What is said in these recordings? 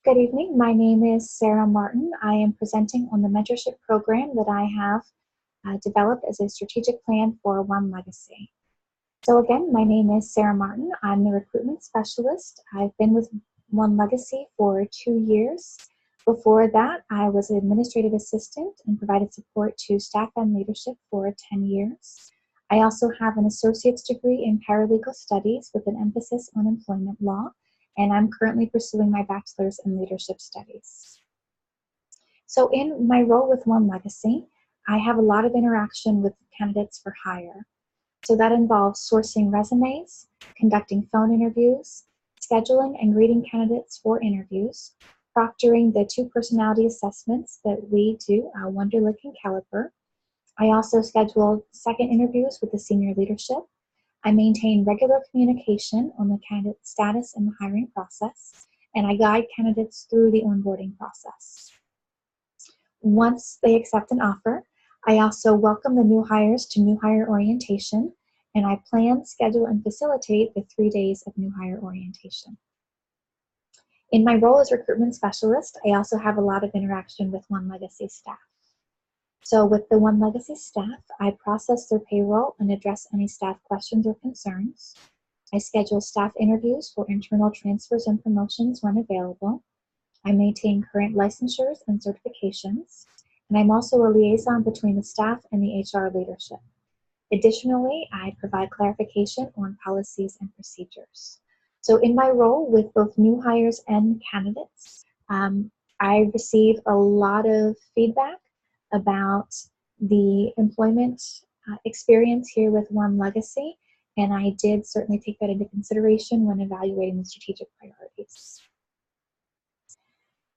Good evening. My name is Sarah Martin. I am presenting on the mentorship program that I have developed as a strategic plan for One Legacy. So again, my name is Sarah Martin. I'm the recruitment specialist. I've been with One Legacy for 2 years. Before that, I was an administrative assistant and provided support to staff and leadership for 10 years. I also have an associate's degree in paralegal studies with an emphasis on employment law, and I'm currently pursuing my bachelor's in leadership studies. So in my role with One Legacy, I have a lot of interaction with candidates for hire. So that involves sourcing resumes, conducting phone interviews, scheduling and greeting candidates for interviews, proctoring the 2 personality assessments that we do, Wonderlic and Caliper. I also schedule second interviews with the senior leadership. I maintain regular communication on the candidate status and the hiring process, and I guide candidates through the onboarding process. Once they accept an offer, I also welcome the new hires to new hire orientation, and I plan, schedule, and facilitate the 3 days of new hire orientation. In my role as recruitment specialist, I also have a lot of interaction with One Legacy staff. So with the One Legacy staff, I process their payroll and address any staff questions or concerns. I schedule staff interviews for internal transfers and promotions when available. I maintain current licensures and certifications, and I'm also a liaison between the staff and the HR leadership. Additionally, I provide clarification on policies and procedures. So in my role with both new hires and candidates, I receive a lot of feedback about the employment experience here with One Legacy, and I did certainly take that into consideration when evaluating the strategic priorities.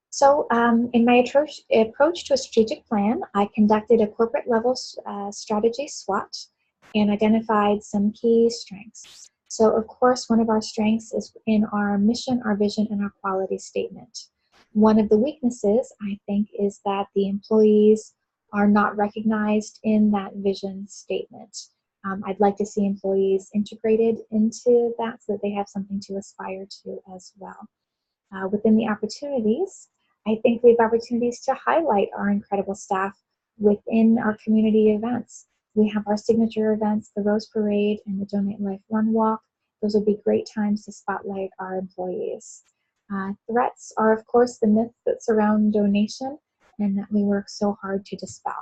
So in my approach to a strategic plan, I conducted a corporate level strategy SWOT and identified some key strengths. So of course, one of our strengths is in our mission, our vision, and our quality statement. One of the weaknesses, I think, is that the employees are not recognized in that vision statement. I'd like to see employees integrated into that so that they have something to aspire to as well. Within the opportunities, I think we have opportunities to highlight our incredible staff within our community events. We have our signature events, the Rose Parade and the Donate Life Run Walk. Those would be great times to spotlight our employees. Threats are, of course, the myths that surround donation and that we work so hard to dispel.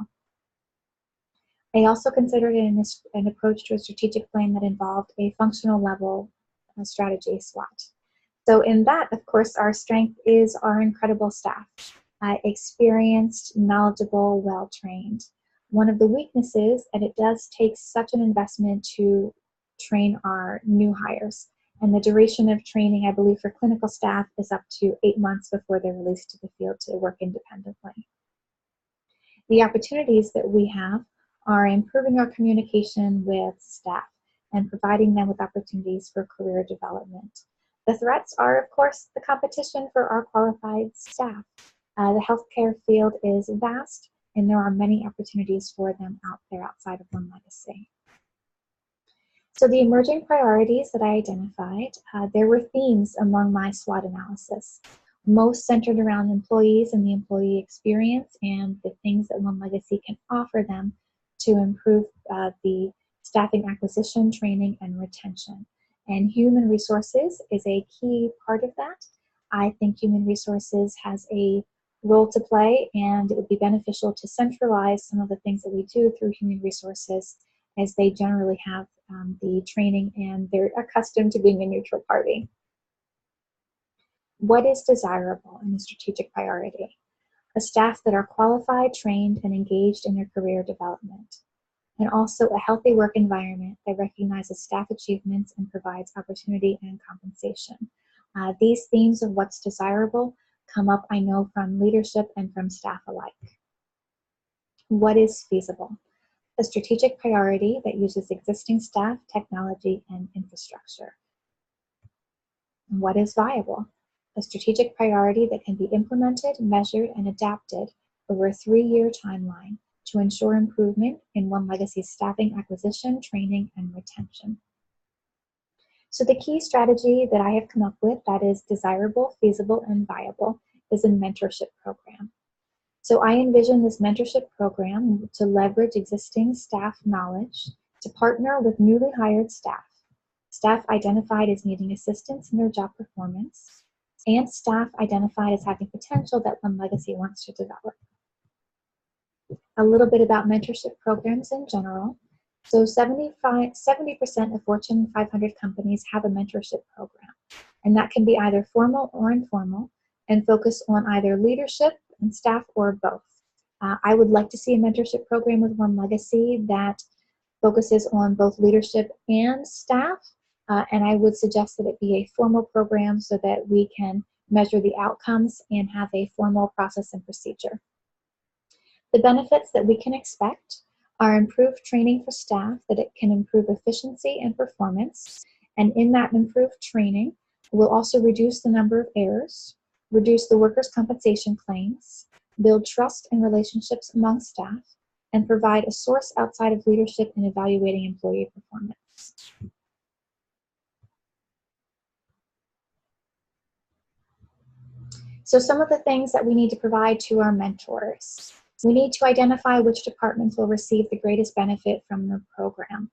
I also considered an approach to a strategic plan that involved a functional level strategy SWOT. So in that, of course, our strength is our incredible staff, experienced, knowledgeable, well-trained. One of the weaknesses, and it does take such an investment to train our new hires, and the duration of training, I believe, for clinical staff is up to 8 months before they're released to the field to work independently. The opportunities that we have are improving our communication with staff and providing them with opportunities for career development. The threats are, of course, the competition for our qualified staff. The healthcare field is vast, and there are many opportunities for them out there outside of One Legacy. So the emerging priorities that I identified, there were themes among my SWOT analysis, most centered around employees and the employee experience and the things that One Legacy can offer them to improve the staffing acquisition, training, and retention. And human resources is a key part of that. I think human resources has a role to play, and it would be beneficial to centralize some of the things that we do through human resources, as they generally have the training and they're accustomed to being a neutral party. What is desirable in a strategic priority? A staff that are qualified, trained, and engaged in their career development. And also a healthy work environment that recognizes staff achievements and provides opportunity and compensation. These themes of what's desirable come up, I know, from leadership and from staff alike. What is feasible? A strategic priority that uses existing staff, technology, and infrastructure. What is viable? A strategic priority that can be implemented, measured, and adapted over a 3-year timeline to ensure improvement in One Legacy's staffing acquisition, training, and retention. So the key strategy that I have come up with that is desirable, feasible, and viable is a mentorship program. So I envision this mentorship program to leverage existing staff knowledge to partner with newly hired staff identified as needing assistance in their job performance, and staff identified as having potential that One Legacy wants to develop. A little bit about mentorship programs in general. So 70% of Fortune 500 companies have a mentorship program, and that can be either formal or informal and focus on either leadership and staff or both. I would like to see a mentorship program with One Legacy that focuses on both leadership and staff, and I would suggest that it be a formal program so that we can measure the outcomes and have a formal process and procedure. The benefits that we can expect are improved training for staff, that it can improve efficiency and performance, and in that improved training, we'll also reduce the number of errors, reduce the workers' compensation claims, build trust and relationships among staff, and provide a source outside of leadership in evaluating employee performance. So some of the things that we need to provide to our mentors. We need to identify which departments will receive the greatest benefit from the program.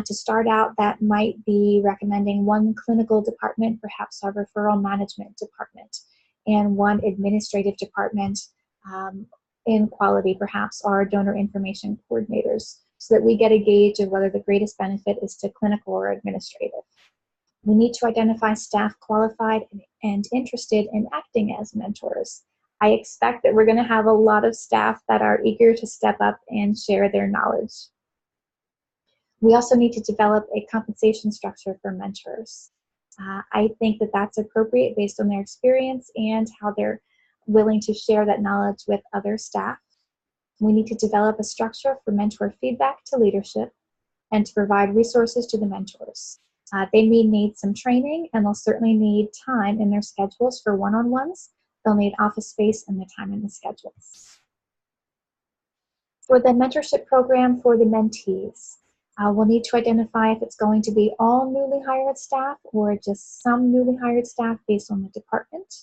To start out, that might be recommending one clinical department, perhaps our referral management department, and one administrative department in quality, perhaps our donor information coordinators, so that we get a gauge of whether the greatest benefit is to clinical or administrative. We need to identify staff qualified and interested in acting as mentors. I expect that we're going to have a lot of staff that are eager to step up and share their knowledge. We also need to develop a compensation structure for mentors. I think that that's appropriate based on their experience and how they're willing to share that knowledge with other staff. We need to develop a structure for mentor feedback to leadership and to provide resources to the mentors. They may need some training, and they'll certainly need time in their schedules for one-on-ones. They'll need office space and the time in the schedules. For the mentorship program for the mentees, we'll need to identify if it's going to be all newly hired staff or just some newly hired staff based on the department.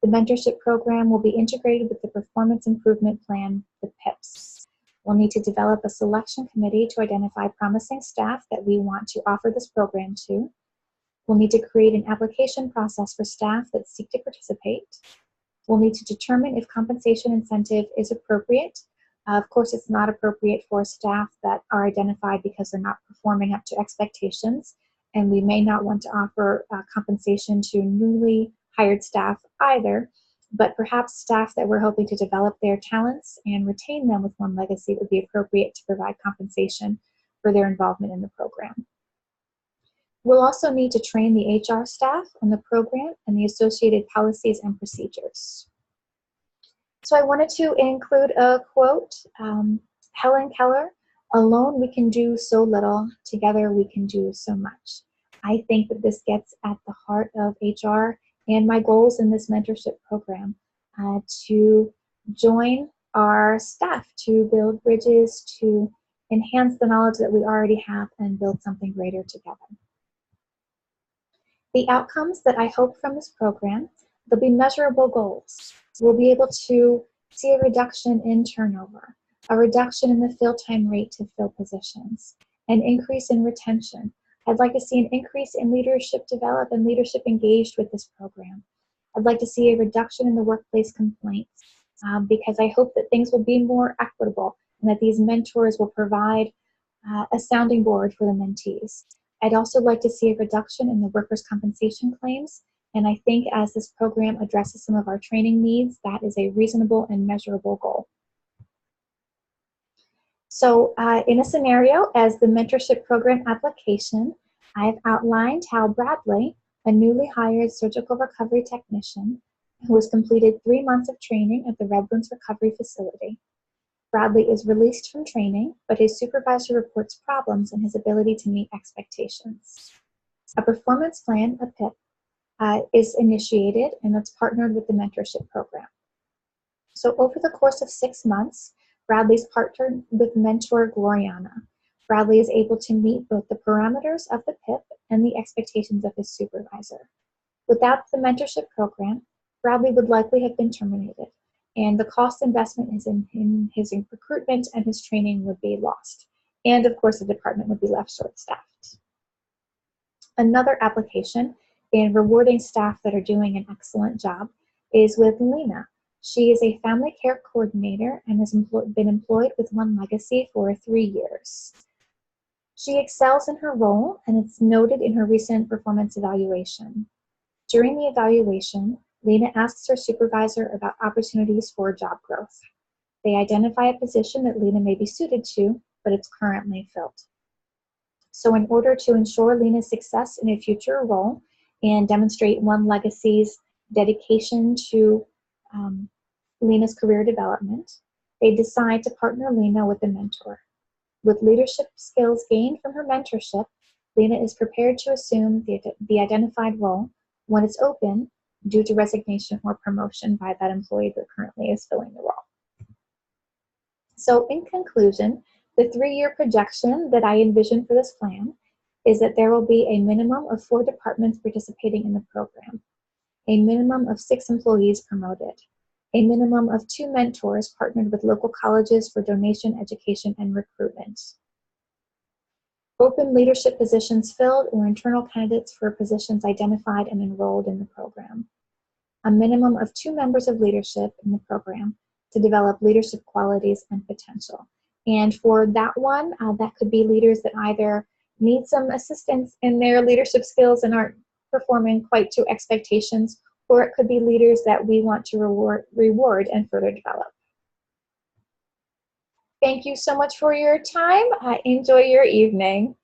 The mentorship program will be integrated with the performance improvement plan, the PIPs. We'll need to develop a selection committee to identify promising staff that we want to offer this program to. We'll need to create an application process for staff that seek to participate. We'll need to determine if compensation incentive is appropriate. Of course, it's not appropriate for staff that are identified because they're not performing up to expectations, and we may not want to offer compensation to newly hired staff either. But perhaps staff that we're hoping to develop their talents and retain them with One Legacy would be appropriate to provide compensation for their involvement in the program. We'll also need to train the HR staff on the program and the associated policies and procedures. So I wanted to include a quote, Helen Keller, "Alone we can do so little, together we can do so much." I think that this gets at the heart of HR and my goals in this mentorship program, to join our staff, to build bridges, to enhance the knowledge that we already have and build something greater together. The outcomes that I hope from this program, there'll be measurable goals. We'll be able to see a reduction in turnover, a reduction in the fill time rate to fill positions, an increase in retention. I'd like to see an increase in leadership developed and leadership engaged with this program. I'd like to see a reduction in the workplace complaints because I hope that things will be more equitable and that these mentors will provide a sounding board for the mentees. I'd also like to see a reduction in the workers' compensation claims, and I think as this program addresses some of our training needs, that is a reasonable and measurable goal. So in a scenario as the mentorship program application, I've outlined how Bradley, a newly hired surgical recovery technician who has completed 3 months of training at the Redlands Recovery Facility. Bradley is released from training, but his supervisor reports problems in his ability to meet expectations. A performance plan, a PIP, is initiated, and it's partnered with the mentorship program. So over the course of 6 months, Bradley's partnered with mentor Gloriana. Bradley is able to meet both the parameters of the PIP and the expectations of his supervisor. Without the mentorship program, Bradley would likely have been terminated, and the cost investment in his recruitment and his training would be lost. And of course, the department would be left short-staffed. Another application in rewarding staff that are doing an excellent job is with Lena. She is a family care coordinator and has been employed with One Legacy for 3 years. She excels in her role, and it's noted in her recent performance evaluation. During the evaluation, Lena asks her supervisor about opportunities for job growth. They identify a position that Lena may be suited to, but it's currently filled. So in order to ensure Lena's success in a future role and demonstrate One Legacy's dedication to Lena's career development, they decide to partner Lena with a mentor. With leadership skills gained from her mentorship, Lena is prepared to assume the identified role when it's open due to resignation or promotion by that employee that currently is filling the role. So in conclusion, the 3-year projection that I envision for this plan is that there will be a minimum of 4 departments participating in the program, a minimum of 6 employees promoted, a minimum of 2 mentors partnered with local colleges for donation, education, and recruitment, open leadership positions filled or internal candidates for positions identified and enrolled in the program, a minimum of 2 members of leadership in the program to develop leadership qualities and potential. And for that one, that could be leaders that either need some assistance in their leadership skills and aren't performing quite to expectations, or it could be leaders that we want to reward and further develop. Thank you so much for your time. Enjoy your evening.